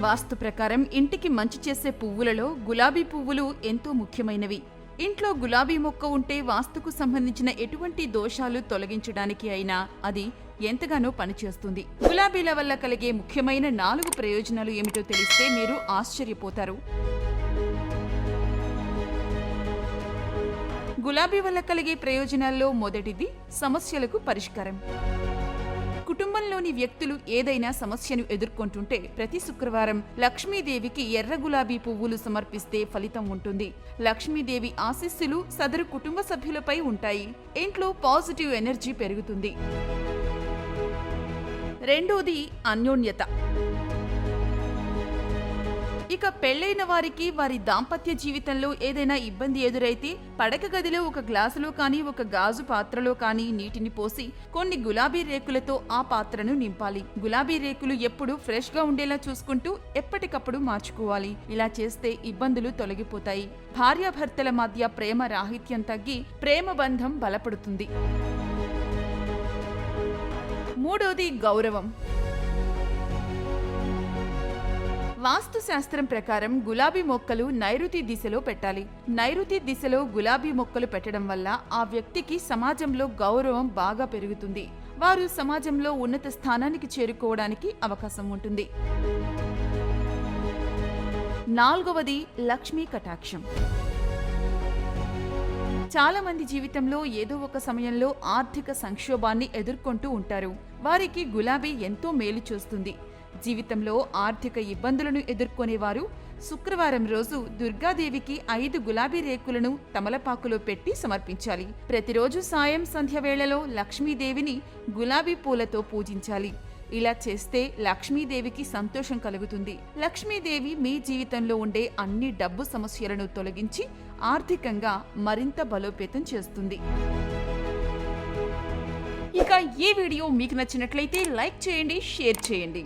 వాస్తు ప్రకారం ఇంటికి మంచి చేసే పువ్వులలో గులాబీ పువ్వులు ఎంతో ముఖ్యమైనవి. ఇంట్లో గులాబీ మొక్క ఉంటే వాస్తుకు సంబంధించిన ఎటువంటి దోషాలు తొలగించడానికి అయినా అది ఎంతగానో పనిచేస్తుంది. గులాబీల వల్ల కలిగే ముఖ్యమైన 4 ప్రయోజనాలు ఏమిటో తెలిస్తే మీరు ఆశ్చర్యపోతారు. గులాబీ వల్ల కలిగే ప్రయోజనాల్లో మొదటిది సమస్యలకు పరిష్కారం. కుటుంబంలోని వ్యక్తులు ఏదైనా సమస్యను ఎదుర్కొంటుంటే ప్రతి శుక్రవారం లక్ష్మీదేవికి ఎర్ర గులాబీ పువ్వులు సమర్పిస్తే ఫలితం ఉంటుంది. లక్ష్మీదేవి ఆశీస్సులు సదరు కుటుంబ సభ్యులపై ఉంటాయి. ఇంట్లో పాజిటివ్ ఎనర్జీ పెరుగుతుంది. రెండోది అన్యోన్యత. ఇక పెళ్లైన వారికి వారి దాంపత్య జీవితంలో ఏదైనా ఇబ్బంది ఎదురైతే పడక గదిలో ఒక గ్లాసులో కానీ ఒక గాజు పాత్రలో కానీ నీటిని పోసి కొన్ని గులాబీ రేకులతో ఆ పాత్రను నింపాలి. గులాబీ రేకులు ఎప్పుడూ ఫ్రెష్ గా ఉండేలా చూసుకుంటూ ఎప్పటికప్పుడు మార్చుకోవాలి. ఇలా చేస్తే ఇబ్బందులు తొలగిపోతాయి. భార్యాభర్తల మధ్య ప్రేమ రాహిత్యం తగ్గి ప్రేమ బంధం బలపడుతుంది. మూడోది గౌరవం. వాస్తు శాస్త్రం ప్రకారం గులాబీ మొక్కలు నైరుతి దిశలో పెట్టాలి. నైరుతి దిశలో గులాబీ మొక్కలు పెట్టడం వల్ల ఆ వ్యక్తికి సమాజంలో గౌరవం బాగా పెరుగుతుంది. వారు సమాజంలో ఉన్నత స్థానానికి చేరుకోవడానికి అవకాశం ఉంటుంది. నాలుగవది లక్ష్మీ కటాక్షం. చాలా మంది జీవితంలో ఏదో ఒక సమయంలో ఆర్థిక సంక్షోభాన్ని ఎదుర్కొంటూ ఉంటారు. వారికి గులాబీ ఎంతో మేలు చేస్తుంది. జీవితంలో ఆర్థిక ఇబ్బందులను ఎదుర్కొనేవారు శుక్రవారం రోజు దుర్గాదేవికి 5 గులాబీ రేకులను తమలపాకులో పెట్టి సమర్పించాలి. ప్రతిరోజు సాయం సంధ్య వేళలో లక్ష్మీదేవిని గులాబీ పూలతో పూజించాలి. ఇలా చేస్తే లక్ష్మీదేవికి సంతోషం కలుగుతుంది. లక్ష్మీదేవి మీ జీవితంలో ఉండే అన్ని డబ్బు సమస్యలను తొలగించి ఆర్థికంగా మరింత బలోపేతం చేస్తుంది. ఇక ఈ వీడియో మీకు నచ్చినట్లయితే లైక్ చేయండి, షేర్ చేయండి.